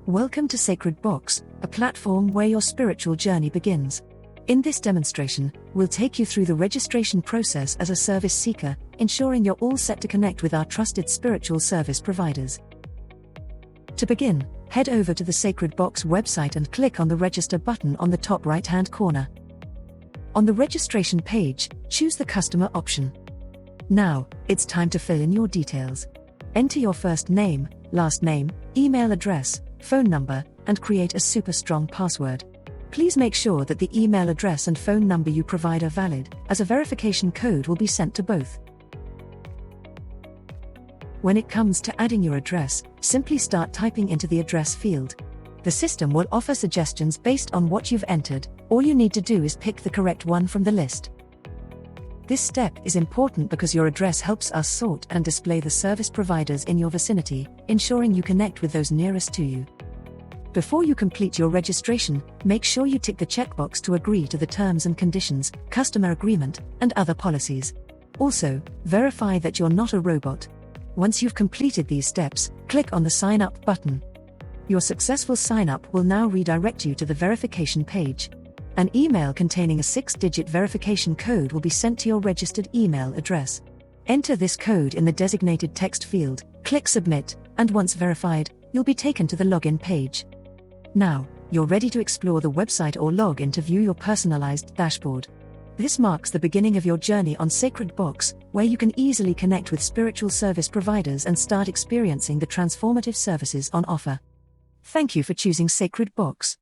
Welcome to SacredBox, a platform where your spiritual journey begins. In this demonstration, we'll take you through the registration process as a service seeker, ensuring you're all set to connect with our trusted spiritual service providers. To begin, head over to the SacredBox website and click on the Register button on the top right-hand corner. On the registration page, choose the Customer option. Now, it's time to fill in your details. Enter your first name, last name, email address, phone number, and create a super strong password. Please make sure that the email address and phone number you provide are valid, as a verification code will be sent to both. When it comes to adding your address, simply start typing into the address field. The system will offer suggestions based on what you've entered. All you need to do is pick the correct one from the list. This step is important because your address helps us sort and display the service providers in your vicinity, ensuring you connect with those nearest to you. Before you complete your registration, make sure you tick the checkbox to agree to the terms and conditions, customer agreement, and other policies. Also, verify that you're not a robot. Once you've completed these steps, click on the Sign Up button. Your successful sign-up will now redirect you to the verification page. An email containing a 6-digit verification code will be sent to your registered email address. Enter this code in the designated text field, click Submit, and once verified, you'll be taken to the login page. Now, you're ready to explore the website or log in to view your personalized dashboard. This marks the beginning of your journey on SacredBox, where you can easily connect with spiritual service providers and start experiencing the transformative services on offer. Thank you for choosing SacredBox.